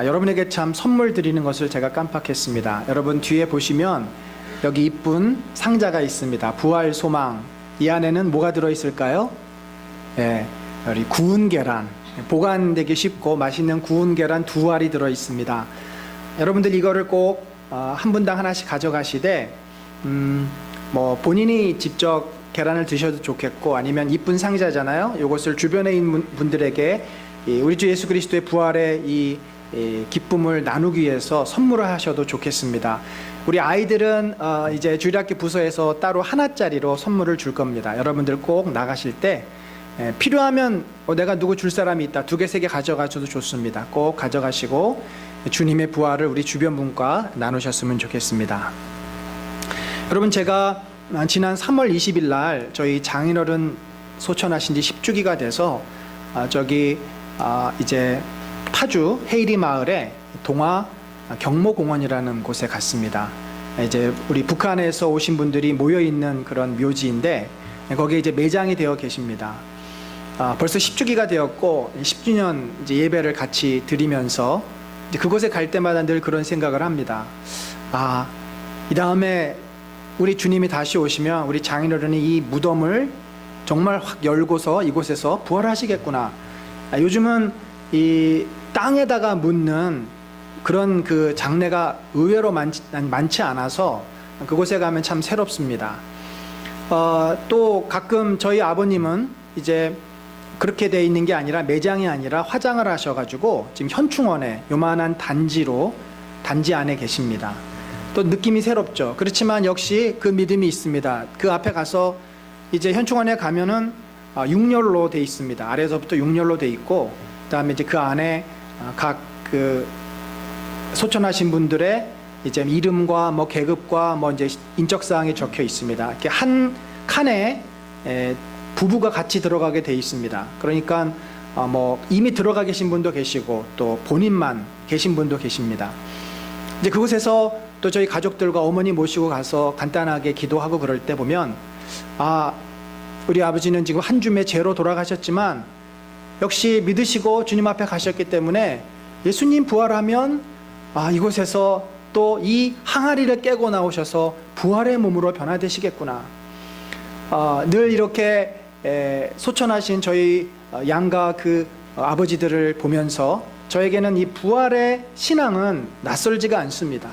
여러분에게 참 선물 드리는 것을 제가 깜빡했습니다. 여러분 뒤에 보시면 여기 이쁜 상자가 있습니다. 부활 소망. 이 안에는 뭐가 들어있을까요? 우리 구운 계란, 보관되기 쉽고 맛있는 구운 계란 2알이 들어있습니다. 여러분들 이거를 꼭 한 분당 하나씩 가져가시되 본인이 직접 계란을 드셔도 좋겠고, 아니면 이쁜 상자잖아요. 이것을 주변에 있는 분들에게 우리 주 예수 그리스도의 부활의 이 기쁨을 나누기 위해서 선물을 하셔도 좋겠습니다. 우리 아이들은 이제 주일학교 부서에서 따로 하나짜리로 선물을 줄 겁니다. 여러분들 꼭 나가실 때 필요하면 내가 누구 줄 사람이 있다, 2개, 3개 가져가셔도 좋습니다. 꼭 가져가시고 주님의 부활을 우리 주변 분과 나누셨으면 좋겠습니다. 여러분, 제가 지난 3월 20일 날 저희 장인어른 소천하신 지 10주기가 돼서 이제 파주 헤이리 마을에 동화 경모공원이라는 곳에 갔습니다. 이제 우리 북한에서 오신 분들이 모여 있는 그런 묘지인데 거기에 이제 매장이 되어 계십니다. 벌써 10주기가 되었고 10주년 이제 예배를 같이 드리면서 이제 그곳에 갈 때마다 늘 그런 생각을 합니다. 이 다음에 우리 주님이 다시 오시면 우리 장인어른이 이 무덤을 정말 확 열고서 이곳에서 부활하시겠구나. 요즘은 이 땅에다가 묻는 그런 그 장례가 의외로 많지 않아서 그곳에 가면 참 새롭습니다. 또 가끔 저희 아버님은 이제 그렇게 돼 있는 게 아니라, 매장이 아니라 화장을 하셔가지고 지금 현충원에 요만한 단지 안에 계십니다. 또 느낌이 새롭죠. 그렇지만 역시 그 믿음이 있습니다. 그 앞에 가서 이제 현충원에 가면은 6열로 돼 있습니다. 아래에서부터 6열로 돼 있고, 그다음에 이제 그 안에 각 그 소천하신 분들의 이제 이름과 계급과 이제 인적 사항이 적혀 있습니다. 이렇게 한 칸에 부부가 같이 들어가게 돼 있습니다. 그러니까 이미 들어가 계신 분도 계시고 또 본인만 계신 분도 계십니다. 이제 그곳에서 또 저희 가족들과 어머니 모시고 가서 간단하게 기도하고 그럴 때 보면, 우리 아버지는 지금 한 줌의 죄로 돌아가셨지만 역시 믿으시고 주님 앞에 가셨기 때문에 예수님 부활하면 이곳에서 또 이 항아리를 깨고 나오셔서 부활의 몸으로 변화되시겠구나. 늘 이렇게 소천하신 저희 양가 그 아버지들을 보면서 저에게는 이 부활의 신앙은 낯설지가 않습니다.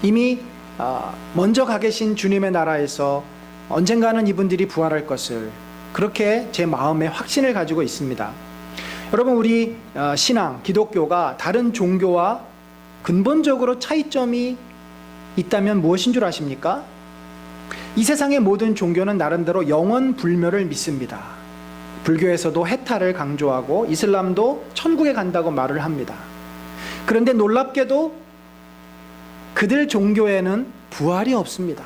이미 먼저 가 계신 주님의 나라에서 언젠가는 이분들이 부활할 것을, 그렇게 제 마음에 확신을 가지고 있습니다. 여러분, 우리 신앙, 기독교가 다른 종교와 근본적으로 차이점이 있다면 무엇인 줄 아십니까? 이 세상의 모든 종교는 나름대로 영원 불멸을 믿습니다. 불교에서도 해탈을 강조하고 이슬람도 천국에 간다고 말을 합니다. 그런데 놀랍게도 그들 종교에는 부활이 없습니다.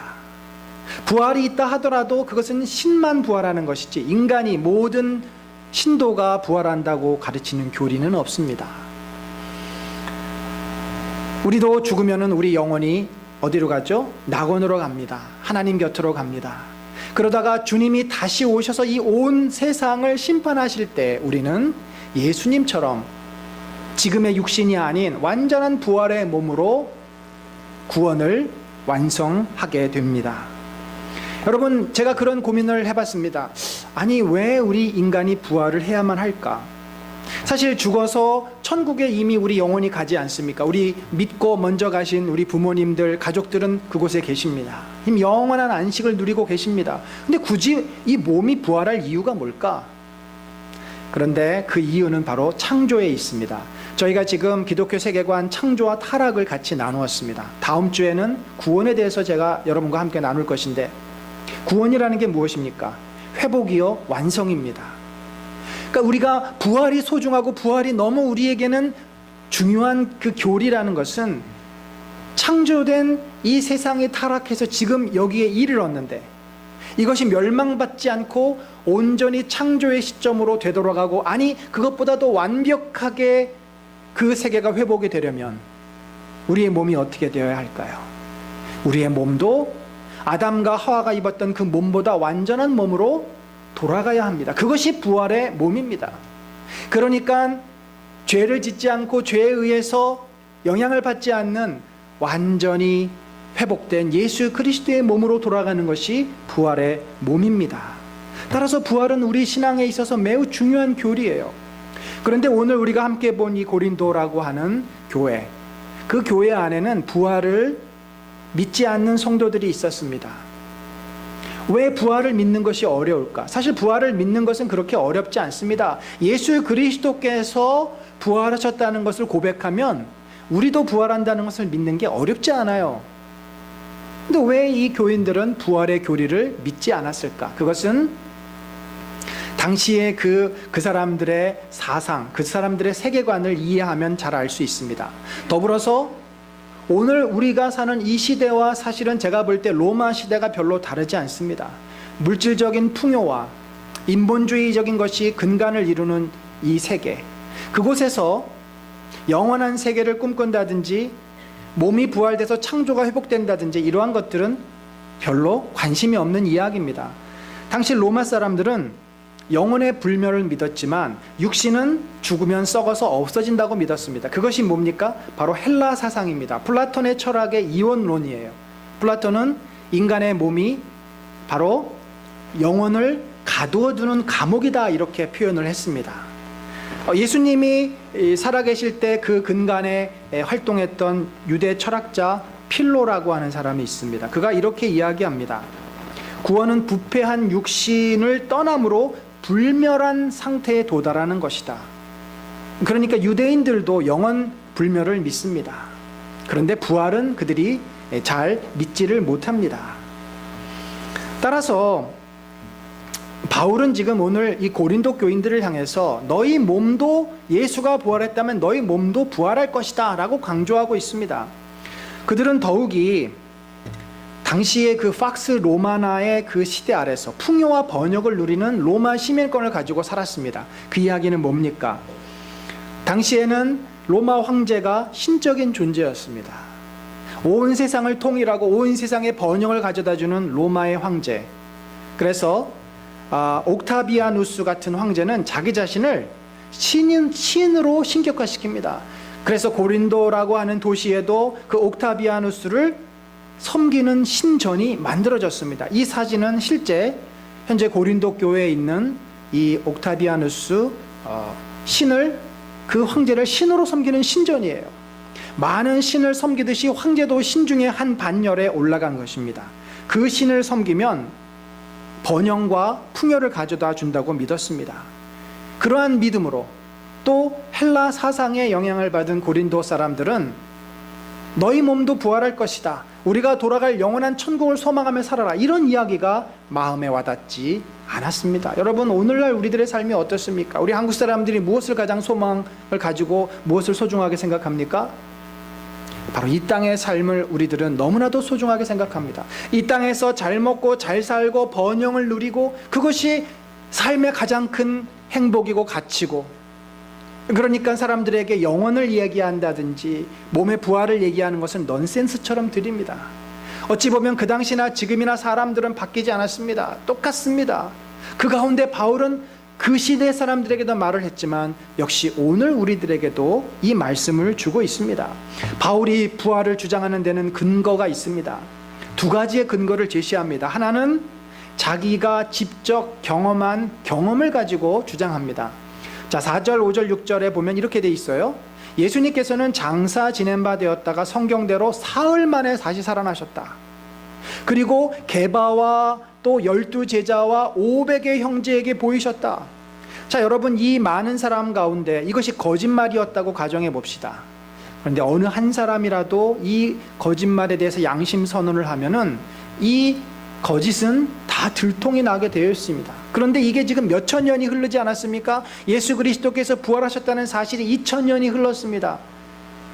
부활이 있다 하더라도 그것은 신만 부활하는 것이지 인간이, 모든 신도가 부활한다고 가르치는 교리는 없습니다. 우리도 죽으면은 우리 영혼이 어디로 가죠? 낙원으로 갑니다. 하나님 곁으로 갑니다. 그러다가 주님이 다시 오셔서 이 온 세상을 심판하실 때 우리는 예수님처럼 지금의 육신이 아닌 완전한 부활의 몸으로 구원을 완성하게 됩니다. 여러분, 제가 그런 고민을 해봤습니다. 아니, 왜 우리 인간이 부활을 해야만 할까? 사실 죽어서 천국에 이미 우리 영혼이 가지 않습니까? 우리 믿고 먼저 가신 우리 부모님들, 가족들은 그곳에 계십니다. 이미 영원한 안식을 누리고 계십니다. 근데 굳이 이 몸이 부활할 이유가 뭘까? 그런데 그 이유는 바로 창조에 있습니다. 저희가 지금 기독교 세계관 창조와 타락을 같이 나누었습니다. 다음 주에는 구원에 대해서 제가 여러분과 함께 나눌 것인데, 구원이라는 게 무엇입니까? 회복이요, 완성입니다. 그러니까 우리가 부활이 소중하고 부활이 너무 우리에게는 중요한 그 교리라는 것은, 창조된 이 세상이 타락해서 지금 여기에 이르렀는데 이것이 멸망받지 않고 온전히 창조의 시점으로 되돌아가고, 아니 그것보다도 완벽하게 그 세계가 회복이 되려면 우리의 몸이 어떻게 되어야 할까요? 우리의 몸도 아담과 하와가 입었던 그 몸보다 완전한 몸으로 돌아가야 합니다. 그것이 부활의 몸입니다. 그러니까 죄를 짓지 않고 죄에 의해서 영향을 받지 않는 완전히 회복된 예수 그리스도의 몸으로 돌아가는 것이 부활의 몸입니다. 따라서 부활은 우리 신앙에 있어서 매우 중요한 교리예요. 그런데 오늘 우리가 함께 본 이 고린도라고 하는 교회, 그 교회 안에는 부활을 믿지 않는 성도들이 있었습니다. 왜 부활을 믿는 것이 어려울까? 사실 부활을 믿는 것은 그렇게 어렵지 않습니다. 예수 그리스도께서 부활하셨다는 것을 고백하면 우리도 부활한다는 것을 믿는 게 어렵지 않아요. 근데 왜 이 교인들은 부활의 교리를 믿지 않았을까? 그것은 당시에 그 사람들의 사상, 그 사람들의 세계관을 이해하면 잘 알 수 있습니다. 더불어서 오늘 우리가 사는 이 시대와 사실은 제가 볼 때 로마 시대가 별로 다르지 않습니다. 물질적인 풍요와 인본주의적인 것이 근간을 이루는 이 세계, 그곳에서 영원한 세계를 꿈꾼다든지 몸이 부활돼서 창조가 회복된다든지 이러한 것들은 별로 관심이 없는 이야기입니다. 당시 로마 사람들은 영혼의 불멸을 믿었지만 육신은 죽으면 썩어서 없어진다고 믿었습니다. 그것이 뭡니까? 바로 헬라 사상입니다. 플라톤의 철학의 이원론이에요. 플라톤은 인간의 몸이 바로 영혼을 가두어두는 감옥이다 이렇게 표현을 했습니다. 예수님이 살아계실 때 그 근간에 활동했던 유대 철학자 필로라고 하는 사람이 있습니다. 그가 이렇게 이야기합니다. 구원은 부패한 육신을 떠남으로 불멸한 상태에 도달하는 것이다. 그러니까 유대인들도 영원 불멸을 믿습니다. 그런데 부활은 그들이 잘 믿지를 못합니다. 따라서 바울은 지금 오늘 이 고린도 교인들을 향해서 너희 몸도 예수가 부활했다면 너희 몸도 부활할 것이다 라고 강조하고 있습니다. 그들은 더욱이 당시에 그 팍스 로마나의 그 시대 아래서 풍요와 번영을 누리는 로마 시민권을 가지고 살았습니다. 그 이야기는 뭡니까? 당시에는 로마 황제가 신적인 존재였습니다. 온 세상을 통일하고 온 세상의 번영을 가져다주는 로마의 황제. 그래서 옥타비아누스 같은 황제는 자기 자신을 신으로 신격화시킵니다. 그래서 고린도라고 하는 도시에도 그 옥타비아누스를 섬기는 신전이 만들어졌습니다. 이 사진은 실제 현재 고린도 교회에 있는 이 옥타비아누스 신을, 그 황제를 신으로 섬기는 신전이에요. 많은 신을 섬기듯이 황제도 신 중에 한 반열에 올라간 것입니다. 그 신을 섬기면 번영과 풍요를 가져다 준다고 믿었습니다. 그러한 믿음으로 또 헬라 사상의 영향을 받은 고린도 사람들은 너희 몸도 부활할 것이다, 우리가 돌아갈 영원한 천국을 소망하며 살아라, 이런 이야기가 마음에 와닿지 않았습니다. 여러분, 오늘날 우리들의 삶이 어떻습니까? 우리 한국 사람들이 무엇을 가장 소망을 가지고 무엇을 소중하게 생각합니까? 바로 이 땅의 삶을 우리들은 너무나도 소중하게 생각합니다. 이 땅에서 잘 먹고 잘 살고 번영을 누리고 그것이 삶의 가장 큰 행복이고 가치고, 그러니까 사람들에게 영혼을 얘기한다든지 몸의 부활을 얘기하는 것은 넌센스처럼 들립니다. 어찌 보면 그 당시나 지금이나 사람들은 바뀌지 않았습니다. 똑같습니다. 그 가운데 바울은 그 시대 사람들에게도 말을 했지만 역시 오늘 우리들에게도 이 말씀을 주고 있습니다. 바울이 부활을 주장하는 데는 근거가 있습니다. 두 가지의 근거를 제시합니다. 하나는 자기가 직접 경험한 경험을 가지고 주장합니다. 자, 4절, 5절, 6절에 보면 이렇게 돼 있어요. 예수님께서는 장사 지낸 바 되었다가 성경대로 사흘 만에 다시 살아나셨다. 그리고 게바와 또 12제자와 500의 형제에게 보이셨다. 자, 여러분, 이 많은 사람 가운데 이것이 거짓말이었다고 가정해 봅시다. 그런데 어느 한 사람이라도 이 거짓말에 대해서 양심 선언을 하면은 이 거짓은 다 들통이 나게 되어 있습니다. 그런데 이게 지금 몇천 년이 흐르지 않았습니까? 예수 그리스도께서 부활하셨다는 사실이 2000년이 흘렀습니다.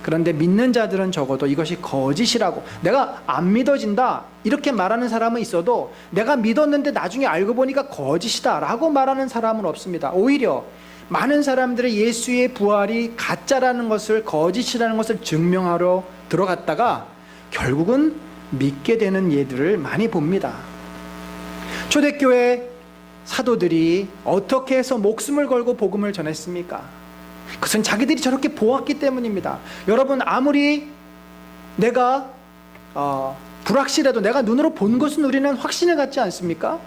그런데 믿는 자들은 적어도 이것이 거짓이라고, 내가 안 믿어진다 이렇게 말하는 사람은 있어도 내가 믿었는데 나중에 알고 보니까 거짓이다 라고 말하는 사람은 없습니다. 오히려 많은 사람들이 예수의 부활이 가짜라는 것을, 거짓이라는 것을 증명하러 들어갔다가 결국은 믿게 되는 예들을 많이 봅니다. 초대교회 사도들이 어떻게 해서 목숨을 걸고 복음을 전했습니까? 그것은 자기들이 저렇게 보았기 때문입니다. 여러분, 아무리 내가 불확실해도 내가 눈으로 본 것은 우리는 확신을 갖지 않습니까?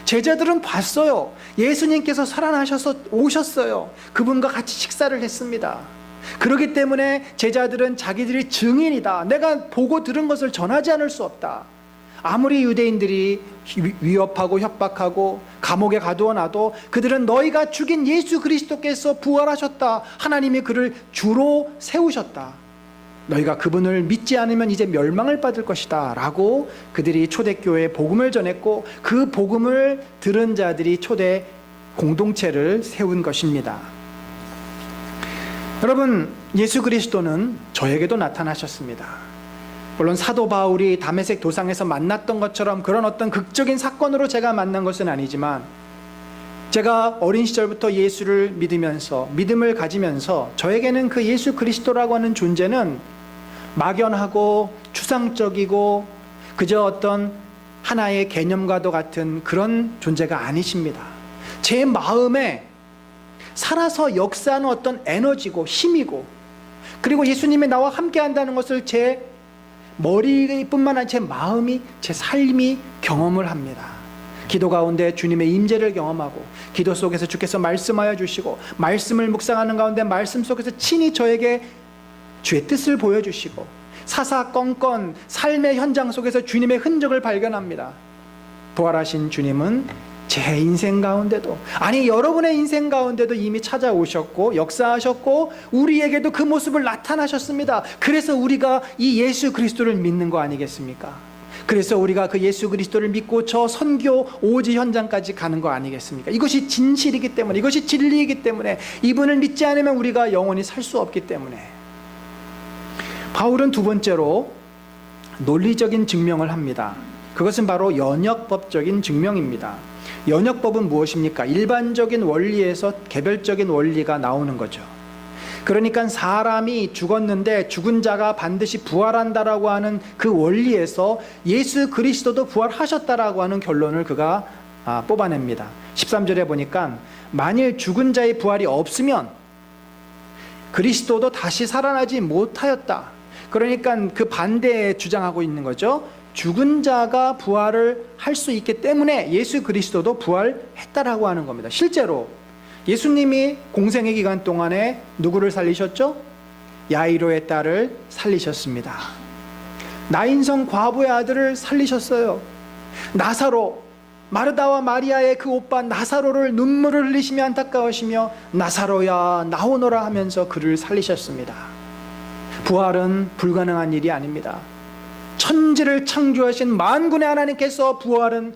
제자들은 봤어요. 예수님께서 살아나셔서 오셨어요. 그분과 같이 식사를 했습니다. 그렇기 때문에 제자들은 자기들이 증인이다, 내가 보고 들은 것을 전하지 않을 수 없다. 아무리 유대인들이 위협하고 협박하고 감옥에 가두어 놔도 그들은 너희가 죽인 예수 그리스도께서 부활하셨다, 하나님이 그를 주로 세우셨다, 너희가 그분을 믿지 않으면 이제 멸망을 받을 것이다 라고 그들이 초대교회에 복음을 전했고, 그 복음을 들은 자들이 초대 공동체를 세운 것입니다. 여러분, 예수 그리스도는 저에게도 나타나셨습니다. 물론 사도 바울이 다메섹 도상에서 만났던 것처럼 그런 어떤 극적인 사건으로 제가 만난 것은 아니지만, 제가 어린 시절부터 예수를 믿으면서 믿음을 가지면서 저에게는 그 예수 그리스도라고 하는 존재는 막연하고 추상적이고 그저 어떤 하나의 개념과도 같은 그런 존재가 아니십니다. 제 마음에 살아서 역사하는 어떤 에너지고 힘이고, 그리고 예수님이 나와 함께 한다는 것을 제 머리뿐만 아니라 제 마음이, 제 삶이 경험을 합니다. 기도 가운데 주님의 임재를 경험하고, 기도 속에서 주께서 말씀하여 주시고, 말씀을 묵상하는 가운데 말씀 속에서 친히 저에게 주의 뜻을 보여주시고, 사사건건 삶의 현장 속에서 주님의 흔적을 발견합니다. 부활하신 주님은 제 인생 가운데도, 아니 여러분의 인생 가운데도 이미 찾아오셨고 역사하셨고 우리에게도 그 모습을 나타나셨습니다. 그래서 우리가 이 예수 그리스도를 믿는 거 아니겠습니까? 그래서 우리가 그 예수 그리스도를 믿고 저 선교 오지 현장까지 가는 거 아니겠습니까? 이것이 진실이기 때문에, 이것이 진리이기 때문에, 이분을 믿지 않으면 우리가 영원히 살 수 없기 때문에. 바울은 두 번째로 논리적인 증명을 합니다. 그것은 바로 연역법적인 증명입니다. 연역법은 무엇입니까? 일반적인 원리에서 개별적인 원리가 나오는 거죠. 그러니까 사람이 죽었는데 죽은 자가 반드시 부활한다라고 하는 그 원리에서 예수 그리스도도 부활하셨다라고 하는 결론을 그가 뽑아냅니다. 13절에 보니까 만일 죽은 자의 부활이 없으면 그리스도도 다시 살아나지 못하였다. 그러니까 그 반대에 주장하고 있는 거죠. 죽은 자가 부활을 할 수 있기 때문에 예수 그리스도도 부활했다라고 하는 겁니다. 실제로 예수님이 공생의 기간 동안에 누구를 살리셨죠? 야이로의 딸을 살리셨습니다. 나인성 과부의 아들을 살리셨어요. 나사로, 마르다와 마리아의 그 오빠 나사로를 눈물을 흘리시며 안타까우시며 나사로야 나오너라 하면서 그를 살리셨습니다. 부활은 불가능한 일이 아닙니다. 천지를 창조하신 만군의 하나님께서 부활은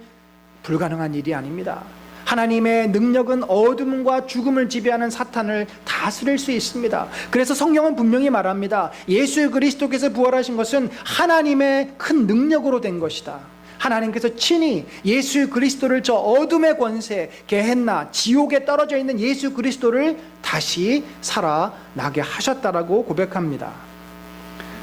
불가능한 일이 아닙니다. 하나님의 능력은 어둠과 죽음을 지배하는 사탄을 다스릴 수 있습니다. 그래서 성경은 분명히 말합니다. 예수 그리스도께서 부활하신 것은 하나님의 큰 능력으로 된 것이다. 하나님께서 친히 예수 그리스도를 저 어둠의 권세, 게헨나, 지옥에 떨어져 있는 예수 그리스도를 다시 살아나게 하셨다라고 고백합니다.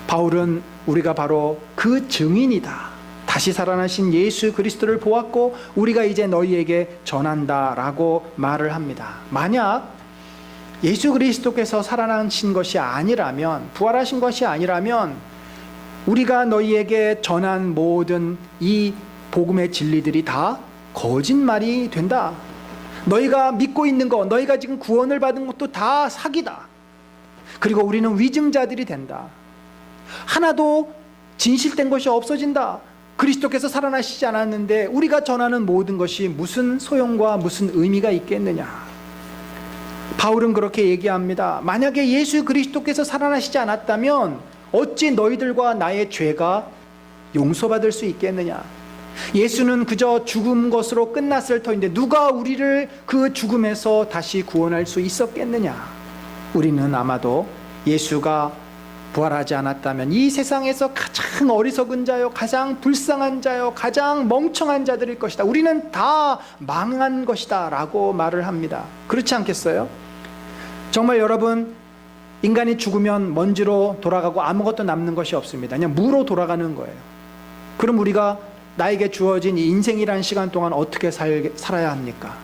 바울은 우리가 바로 그 증인이다, 다시 살아나신 예수 그리스도를 보았고 우리가 이제 너희에게 전한다라고 말을 합니다. 만약 예수 그리스도께서 살아나신 것이 아니라면, 부활하신 것이 아니라면 우리가 너희에게 전한 모든 이 복음의 진리들이 다 거짓말이 된다. 너희가 믿고 있는 것, 너희가 지금 구원을 받은 것도 다 사기다. 그리고 우리는 위증자들이 된다. 하나도 진실된 것이 없어진다. 그리스도께서 살아나시지 않았는데 우리가 전하는 모든 것이 무슨 소용과 무슨 의미가 있겠느냐. 바울은 그렇게 얘기합니다. 만약에 예수 그리스도께서 살아나시지 않았다면 어찌 너희들과 나의 죄가 용서받을 수 있겠느냐. 예수는 그저 죽은 것으로 끝났을 터인데 누가 우리를 그 죽음에서 다시 구원할 수 있었겠느냐. 우리는 아마도 예수가 부활하지 않았다면 이 세상에서 가장 어리석은 자요, 가장 불쌍한 자요, 가장 멍청한 자들일 것이다. 우리는 다 망한 것이다 라고 말을 합니다. 그렇지 않겠어요? 정말 여러분, 인간이 죽으면 먼지로 돌아가고 아무것도 남는 것이 없습니다. 그냥 무로 돌아가는 거예요. 그럼 우리가 나에게 주어진 이 인생이라는 시간 동안 어떻게 살아야 합니까?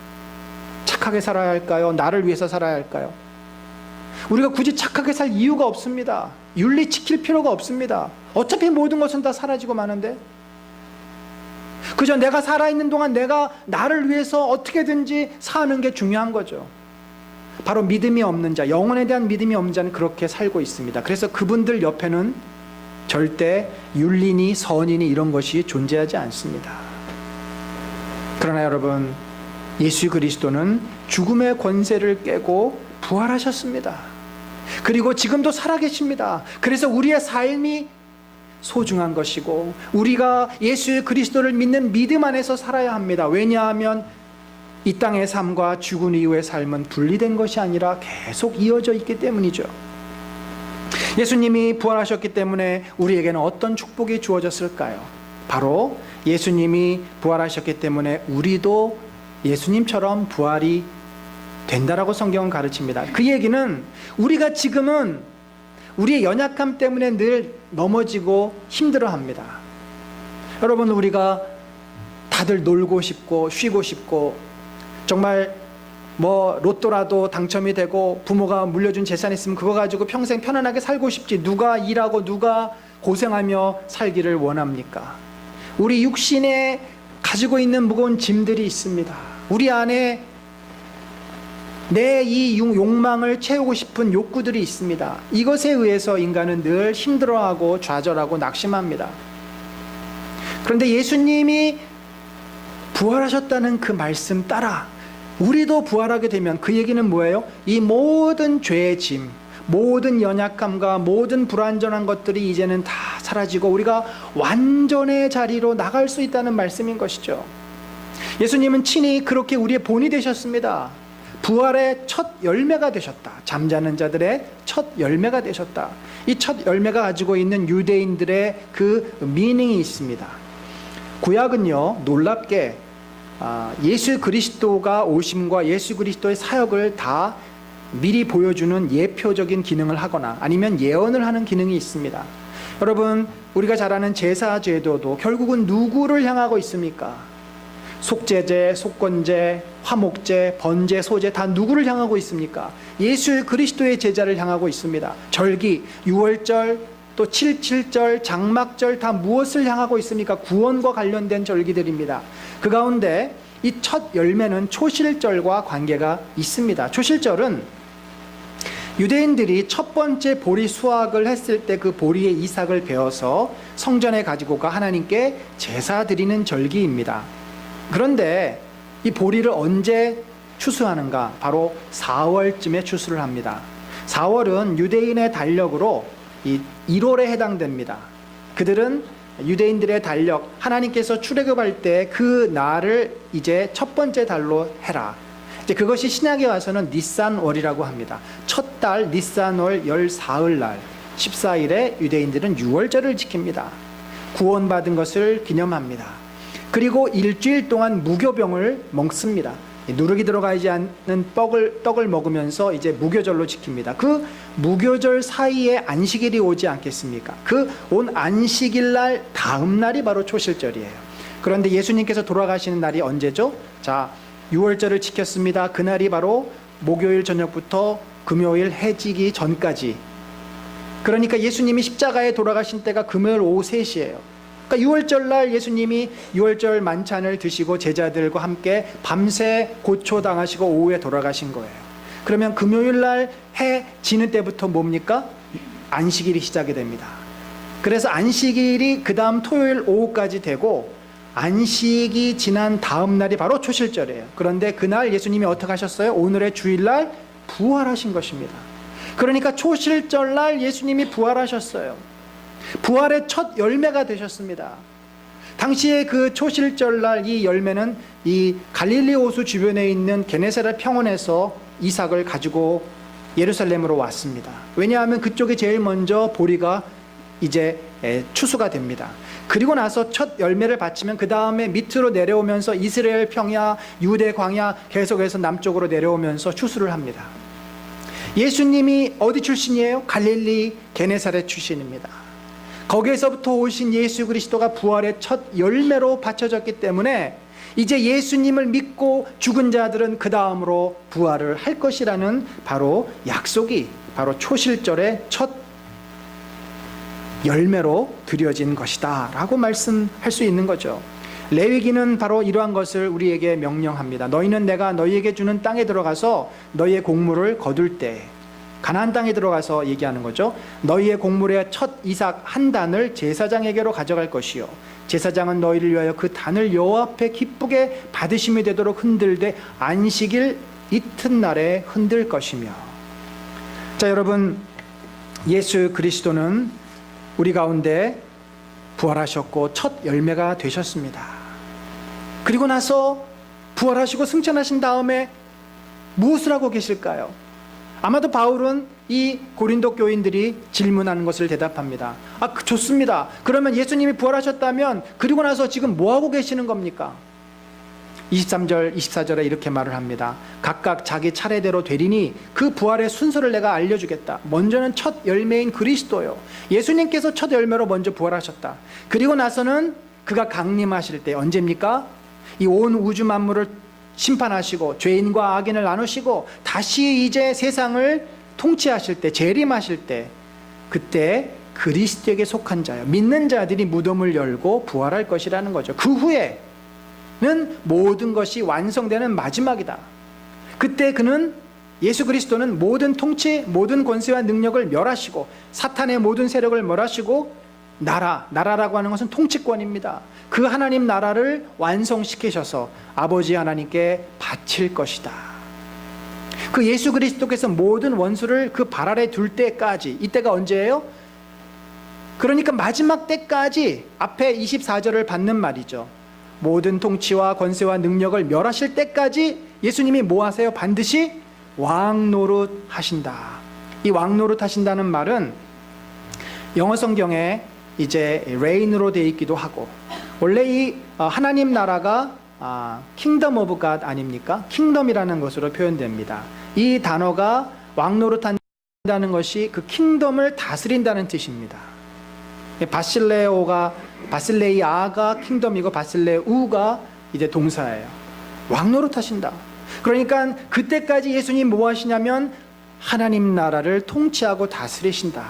착하게 살아야 할까요? 나를 위해서 살아야 할까요? 우리가 굳이 착하게 살 이유가 없습니다. 윤리 지킬 필요가 없습니다. 어차피 모든 것은 다 사라지고 마는데, 그저 내가 살아있는 동안 내가 나를 위해서 어떻게든지 사는 게 중요한 거죠. 바로 믿음이 없는 자, 영혼에 대한 믿음이 없는 자는 그렇게 살고 있습니다. 그래서 그분들 옆에는 절대 윤리니 선이니 이런 것이 존재하지 않습니다. 그러나 여러분, 예수 그리스도는 죽음의 권세를 깨고 부활하셨습니다. 그리고 지금도 살아계십니다. 그래서 우리의 삶이 소중한 것이고 우리가 예수 그리스도를 믿는 믿음 안에서 살아야 합니다. 왜냐하면 이 땅의 삶과 죽은 이후의 삶은 분리된 것이 아니라 계속 이어져 있기 때문이죠. 예수님이 부활하셨기 때문에 우리에게는 어떤 축복이 주어졌을까요? 바로 예수님이 부활하셨기 때문에 우리도 예수님처럼 부활이 된다라고 성경은 가르칩니다. 그 얘기는 우리가 지금은 우리의 연약함 때문에 늘 넘어지고 힘들어합니다. 여러분, 우리가 다들 놀고 싶고 쉬고 싶고 정말 로또라도 당첨이 되고 부모가 물려준 재산이 있으면 그거 가지고 평생 편안하게 살고 싶지, 누가 일하고 누가 고생하며 살기를 원합니까? 우리 육신에 가지고 있는 무거운 짐들이 있습니다. 우리 안에 내 이 욕망을 채우고 싶은 욕구들이 있습니다. 이것에 의해서 인간은 늘 힘들어하고 좌절하고 낙심합니다. 그런데 예수님이 부활하셨다는 그 말씀 따라 우리도 부활하게 되면 그 얘기는 뭐예요? 이 모든 죄의 짐, 모든 연약함과 모든 불완전한 것들이 이제는 다 사라지고 우리가 완전의 자리로 나갈 수 있다는 말씀인 것이죠. 예수님은 친히 그렇게 우리의 본이 되셨습니다. 부활의 첫 열매가 되셨다. 잠자는 자들의 첫 열매가 되셨다. 이 첫 열매가 가지고 있는 유대인들의 그 미닝이 있습니다. 구약은요, 놀랍게 예수 그리스도가 오심과 예수 그리스도의 사역을 다 미리 보여주는 예표적인 기능을 하거나 아니면 예언을 하는 기능이 있습니다. 여러분, 우리가 잘 아는 제사제도도 결국은 누구를 향하고 있습니까? 속죄제, 속건제, 화목제, 번제, 소제 다 누구를 향하고 있습니까? 예수 그리스도의 제자를 향하고 있습니다. 절기, 유월절, 또 7.7절, 장막절 다 무엇을 향하고 있습니까? 구원과 관련된 절기들입니다. 그 가운데 이 첫 열매는 초실절과 관계가 있습니다. 초실절은 유대인들이 첫 번째 보리 수확을 했을 때 그 보리의 이삭을 베어서 성전에 가지고 가 하나님께 제사 드리는 절기입니다. 그런데 이 보리를 언제 추수하는가? 바로 4월쯤에 추수를 합니다. 4월은 유대인의 달력으로 이 1월에 해당됩니다. 그들은 유대인들의 달력, 하나님께서 출애굽할 때 그 날을 이제 첫 번째 달로 해라. 이제 그것이 신약에 와서는 니산월이라고 합니다. 첫 달 니산월 14일 날 14일에 유대인들은 유월절을 지킵니다. 구원받은 것을 기념합니다. 그리고 일주일 동안 무교병을 먹습니다. 누룩이 들어가지 않는 떡을 먹으면서 이제 무교절로 지킵니다. 그 무교절 사이에 안식일이 오지 않겠습니까? 그 온 안식일 날 다음 날이 바로 초실절이에요. 그런데 예수님께서 돌아가시는 날이 언제죠? 자, 6월절을 지켰습니다. 그날이 바로 목요일 저녁부터 금요일 해지기 전까지. 그러니까 예수님이 십자가에 돌아가신 때가 금요일 오후 3시예요. 그러니까 6월절 날 예수님이 6월절 만찬을 드시고 제자들과 함께 밤새 고초당하시고 오후에 돌아가신 거예요. 그러면 금요일 날 해 지는 때부터 뭡니까? 안식일이 시작이 됩니다. 그래서 안식일이 그 다음 토요일 오후까지 되고 안식이 지난 다음 날이 바로 초실절이에요. 그런데 그날 예수님이 어떻게 하셨어요? 오늘의 주일날 부활하신 것입니다. 그러니까 초실절 날 예수님이 부활하셨어요. 부활의 첫 열매가 되셨습니다. 당시에 그 초실절 날 이 열매는 이 갈릴리 호수 주변에 있는 게네사렛 평원에서 이삭을 가지고 예루살렘으로 왔습니다. 왜냐하면 그쪽에 제일 먼저 보리가 이제 추수가 됩니다. 그리고 나서 첫 열매를 바치면 그 다음에 밑으로 내려오면서 이스라엘 평야, 유대 광야 계속해서 남쪽으로 내려오면서 추수를 합니다. 예수님이 어디 출신이에요? 갈릴리 게네사렛 출신입니다. 거기에서부터 오신 예수 그리스도가 부활의 첫 열매로 바쳐졌기 때문에 이제 예수님을 믿고 죽은 자들은 그 다음으로 부활을 할 것이라는 바로 약속이 바로 초실절의 첫 열매로 드려진 것이다 라고 말씀할 수 있는 거죠. 레위기는 바로 이러한 것을 우리에게 명령합니다. 너희는 내가 너희에게 주는 땅에 들어가서 너희의 곡물을 거둘 때, 가나안 땅에 들어가서 얘기하는 거죠. 너희의 곡물의 첫 이삭 한 단을 제사장에게로 가져갈 것이요, 제사장은 너희를 위하여 그 단을 여호와 앞에 기쁘게 받으심이 되도록 흔들되 안식일 이튿날에 흔들 것이며. 자, 여러분, 예수 그리스도는 우리 가운데 부활하셨고 첫 열매가 되셨습니다. 그리고 나서 부활하시고 승천하신 다음에 무엇을 하고 계실까요? 아마도 바울은 이 고린도 교인들이 질문하는 것을 대답합니다. 좋습니다. 그러면 예수님이 부활하셨다면 그리고 나서 지금 뭐 하고 계시는 겁니까? 23절, 24절에 이렇게 말을 합니다. 각각 자기 차례대로 되리니 그 부활의 순서를 내가 알려주겠다. 먼저는 첫 열매인 그리스도요. 예수님께서 첫 열매로 먼저 부활하셨다. 그리고 나서는 그가 강림하실 때, 언제입니까? 이 온 우주 만물을 심판하시고 죄인과 악인을 나누시고 다시 이제 세상을 통치하실 때, 재림하실 때, 그때 그리스도에게 속한 자요, 믿는 자들이 무덤을 열고 부활할 것이라는 거죠. 그 후에는 모든 것이 완성되는 마지막이다. 그때 그는, 예수 그리스도는 모든 통치, 모든 권세와 능력을 멸하시고 사탄의 모든 세력을 멸하시고 나라라고 하는 것은 통치권입니다. 그 하나님 나라를 완성시키셔서 아버지 하나님께 바칠 것이다. 그 예수 그리스도께서 모든 원수를 그 발 아래 둘 때까지, 이때가 언제예요? 그러니까 마지막 때까지, 앞에 24절을 받는 말이죠. 모든 통치와 권세와 능력을 멸하실 때까지 예수님이 뭐 하세요? 반드시 왕노릇 하신다. 이 왕노릇 하신다는 말은 영어 성경에 이제 reign으로 되어 있기도 하고, 원래 이 하나님 나라가 kingdom of God 아닙니까? kingdom이라는 것으로 표현됩니다. 이 단어가 왕노릇 한다는 것이 그 킹덤을 다스린다는 뜻입니다. 바실레이아가 킹덤이고 바실레우가 이제 동사예요. 왕노릇 하신다. 그러니까 그때까지 예수님 뭐 하시냐면 하나님 나라를 통치하고 다스리신다.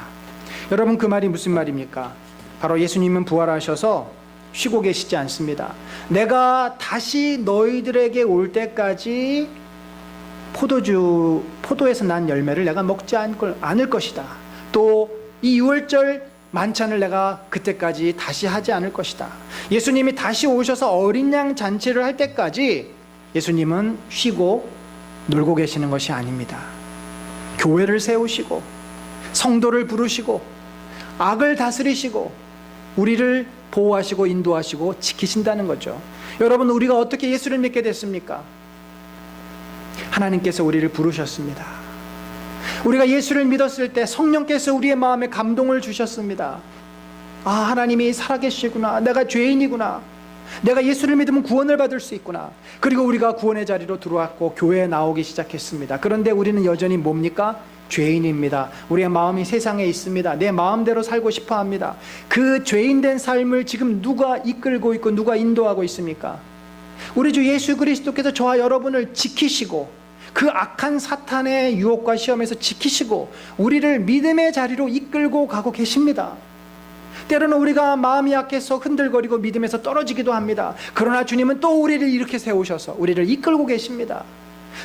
여러분, 그 말이 무슨 말입니까? 바로 예수님은 부활하셔서 쉬고 계시지 않습니다. 내가 다시 너희들에게 올 때까지 포도에서 난 열매를 내가 먹지 않을 것이다. 또 이 유월절 만찬을 내가 그때까지 다시 하지 않을 것이다. 예수님이 다시 오셔서 어린 양 잔치를 할 때까지 예수님은 쉬고 놀고 계시는 것이 아닙니다. 교회를 세우시고 성도를 부르시고 악을 다스리시고 우리를 보호하시고 인도하시고 지키신다는 거죠. 여러분, 우리가 어떻게 예수를 믿게 됐습니까? 하나님께서 우리를 부르셨습니다. 우리가 예수를 믿었을 때 성령께서 우리의 마음에 감동을 주셨습니다. 하나님이 살아계시구나. 내가 죄인이구나. 내가 예수를 믿으면 구원을 받을 수 있구나. 그리고 우리가 구원의 자리로 들어왔고 교회에 나오기 시작했습니다. 그런데 우리는 여전히 뭡니까? 죄인입니다. 우리의 마음이 세상에 있습니다. 내 마음대로 살고 싶어 합니다. 그 죄인된 삶을 지금 누가 이끌고 있고 누가 인도하고 있습니까? 우리 주 예수 그리스도께서 저와 여러분을 지키시고 그 악한 사탄의 유혹과 시험에서 지키시고 우리를 믿음의 자리로 이끌고 가고 계십니다. 때로는 우리가 마음이 약해서 흔들거리고 믿음에서 떨어지기도 합니다. 그러나 주님은 또 우리를 이렇게 세우셔서 우리를 이끌고 계십니다.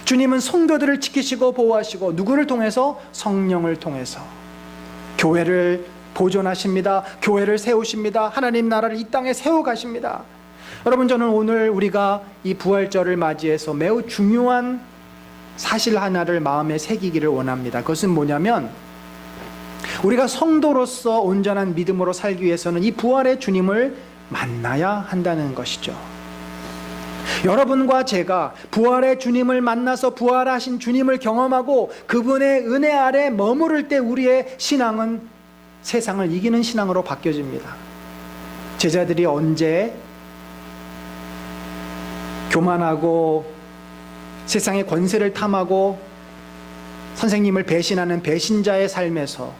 주님은 성도들을 지키시고 보호하시고 누구를 통해서? 성령을 통해서 교회를 보존하십니다. 교회를 세우십니다. 하나님 나라를 이 땅에 세워가십니다. 여러분, 저는 오늘 우리가 이 부활절을 맞이해서 매우 중요한 사실 하나를 마음에 새기기를 원합니다. 그것은 뭐냐면 우리가 성도로서 온전한 믿음으로 살기 위해서는 이 부활의 주님을 만나야 한다는 것이죠. 여러분과 제가 부활의 주님을 만나서 부활하신 주님을 경험하고 그분의 은혜 아래 머무를 때 우리의 신앙은 세상을 이기는 신앙으로 바뀌어집니다. 제자들이 언제 교만하고 세상의 권세를 탐하고 선생님을 배신하는 배신자의 삶에서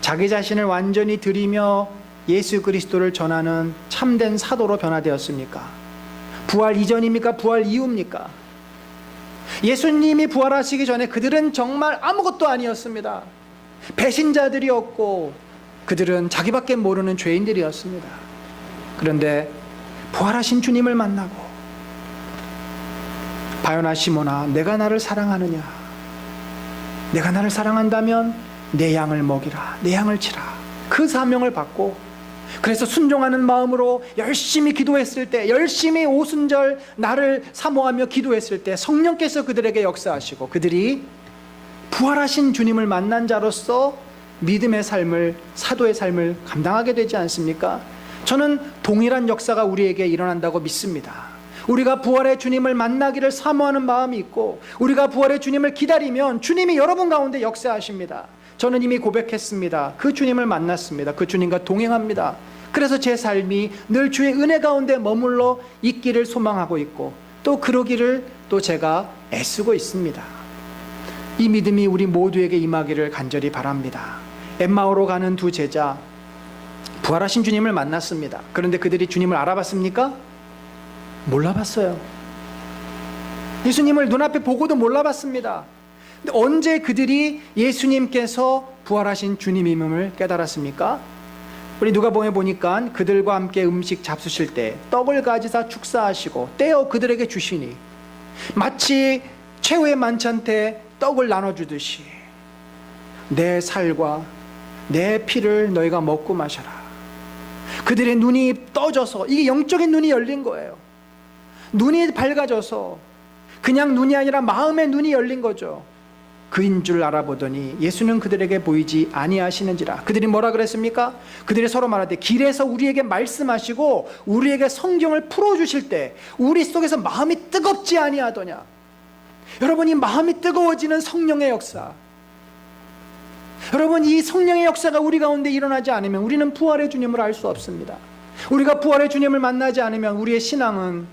자기 자신을 완전히 들이며 예수 그리스도를 전하는 참된 사도로 변화되었습니까? 부활 이전입니까? 부활 이후입니까? 예수님이 부활하시기 전에 그들은 정말 아무것도 아니었습니다. 배신자들이었고 그들은 자기밖에 모르는 죄인들이었습니다. 그런데 부활하신 주님을 만나고, 바요나 시몬아, 내가 나를 사랑하느냐? 내가 나를 사랑한다면 내 양을 먹이라, 내 양을 치라. 그 사명을 받고, 그래서 순종하는 마음으로 열심히 기도했을 때, 열심히 오순절 나를 사모하며 기도했을 때 성령께서 그들에게 역사하시고 그들이 부활하신 주님을 만난 자로서 믿음의 삶을, 사도의 삶을 감당하게 되지 않습니까? 저는 동일한 역사가 우리에게 일어난다고 믿습니다. 우리가 부활의 주님을 만나기를 사모하는 마음이 있고, 우리가 부활의 주님을 기다리면 주님이 여러분 가운데 역사하십니다. 저는 이미 고백했습니다. 그 주님을 만났습니다. 그 주님과 동행합니다. 그래서 제 삶이 늘 주의 은혜 가운데 머물러 있기를 소망하고 있고, 또 그러기를 또 제가 애쓰고 있습니다. 이 믿음이 우리 모두에게 임하기를 간절히 바랍니다. 엠마오로 가는 두 제자, 부활하신 주님을 만났습니다. 그런데 그들이 주님을 알아봤습니까? 몰라봤어요. 예수님을 눈앞에 보고도 몰라봤습니다. 근데 언제 그들이 예수님께서 부활하신 주님임을 깨달았습니까? 우리 누가복음에 보니까 그들과 함께 음식 잡수실 때 떡을 가지사 축사하시고 떼어 그들에게 주시니, 마치 최후의 만찬 때 떡을 나눠주듯이 내 살과 내 피를 너희가 먹고 마셔라. 그들의 눈이 떠져서, 이게 영적인 눈이 열린 거예요. 눈이 밝아져서, 그냥 눈이 아니라 마음의 눈이 열린 거죠. 그인 줄 알아보더니 예수는 그들에게 보이지 아니하시는지라. 그들이 뭐라 그랬습니까? 그들이 서로 말하되, 길에서 우리에게 말씀하시고 우리에게 성경을 풀어주실 때 우리 속에서 마음이 뜨겁지 아니하더냐. 여러분, 이 마음이 뜨거워지는 성령의 역사, 여러분, 이 성령의 역사가 우리 가운데 일어나지 않으면 우리는 부활의 주님을 알 수 없습니다. 우리가 부활의 주님을 만나지 않으면 우리의 신앙은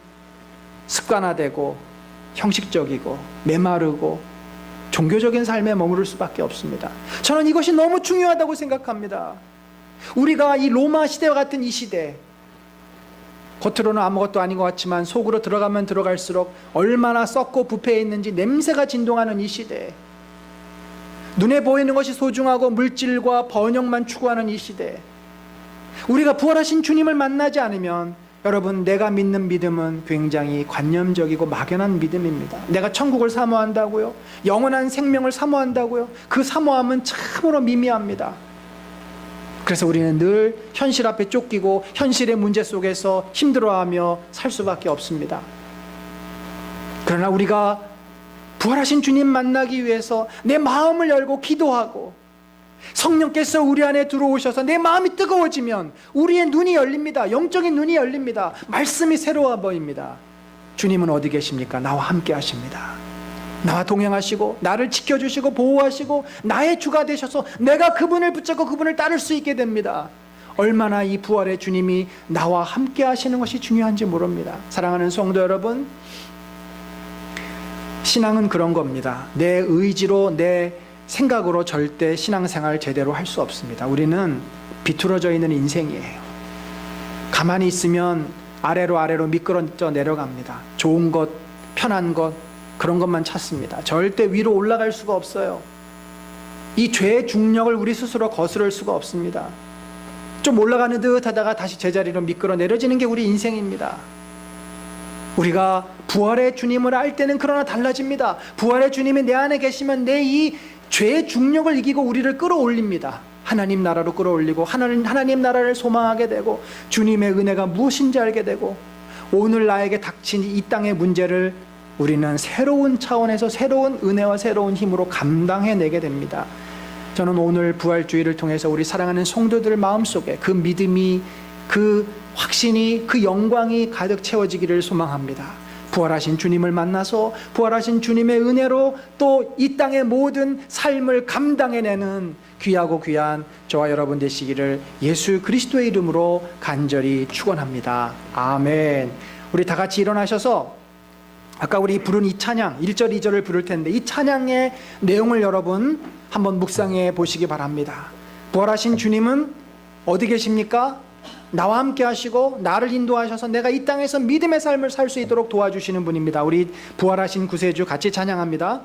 습관화되고 형식적이고 메마르고 종교적인 삶에 머무를 수밖에 없습니다. 저는 이것이 너무 중요하다고 생각합니다. 우리가 이 로마 시대와 같은 이 시대, 겉으로는 아무것도 아닌 것 같지만 속으로 들어가면 들어갈수록 얼마나 썩고 부패해 있는지 냄새가 진동하는 이 시대, 눈에 보이는 것이 소중하고 물질과 번영만 추구하는 이 시대, 우리가 부활하신 주님을 만나지 않으면, 여러분, 내가 믿는 믿음은 굉장히 관념적이고 막연한 믿음입니다. 내가 천국을 사모한다고요? 영원한 생명을 사모한다고요? 그 사모함은 참으로 미미합니다. 그래서 우리는 늘 현실 앞에 쫓기고 현실의 문제 속에서 힘들어하며 살 수밖에 없습니다. 그러나 우리가 부활하신 주님 만나기 위해서 내 마음을 열고 기도하고, 성령께서 우리 안에 들어오셔서 내 마음이 뜨거워지면 우리의 눈이 열립니다. 영적인 눈이 열립니다. 말씀이 새로워 보입니다. 주님은 어디 계십니까? 나와 함께 하십니다. 나와 동행하시고 나를 지켜주시고 보호하시고 나의 주가 되셔서 내가 그분을 붙잡고 그분을 따를 수 있게 됩니다. 얼마나 이 부활의 주님이 나와 함께 하시는 것이 중요한지 모릅니다. 사랑하는 성도 여러분, 신앙은 그런 겁니다. 내 의지로, 내 생각으로 절대 신앙생활 제대로 할 수 없습니다. 우리는 비틀어져 있는 인생이에요. 가만히 있으면 아래로 미끄러져 내려갑니다. 좋은 것, 편한 것, 그런 것만 찾습니다. 절대 위로 올라갈 수가 없어요. 이 죄의 중력을 우리 스스로 거스를 수가 없습니다. 좀 올라가는 듯 하다가 다시 제자리로 미끄러 내려지는 게 우리 인생입니다. 우리가 부활의 주님을 알 때는 그러나 달라집니다. 부활의 주님이 내 안에 계시면 내 이 죄의 중력을 이기고 우리를 끌어올립니다. 하나님 나라로 끌어올리고 하나님 나라를 소망하게 되고 주님의 은혜가 무엇인지 알게 되고, 오늘 나에게 닥친 이 땅의 문제를 우리는 새로운 차원에서 새로운 은혜와 새로운 힘으로 감당해내게 됩니다. 저는 오늘 부활주의를 통해서 우리 사랑하는 성도들 마음속에 그 믿음이, 그 확신이, 그 영광이 가득 채워지기를 소망합니다. 부활하신 주님을 만나서 부활하신 주님의 은혜로 또 이 땅의 모든 삶을 감당해내는 귀하고 귀한 저와 여러분 되시기를 예수 그리스도의 이름으로 간절히 축원합니다. 아멘. 우리 다 같이 일어나셔서 아까 우리 부른 이 찬양 1절 2절을 부를 텐데, 이 찬양의 내용을 여러분 한번 묵상해 보시기 바랍니다. 부활하신 주님은 어디 계십니까? 나와 함께 하시고 나를 인도하셔서 내가 이 땅에서 믿음의 삶을 살 수 있도록 도와주시는 분입니다. 우리 부활하신 구세주 같이 찬양합니다.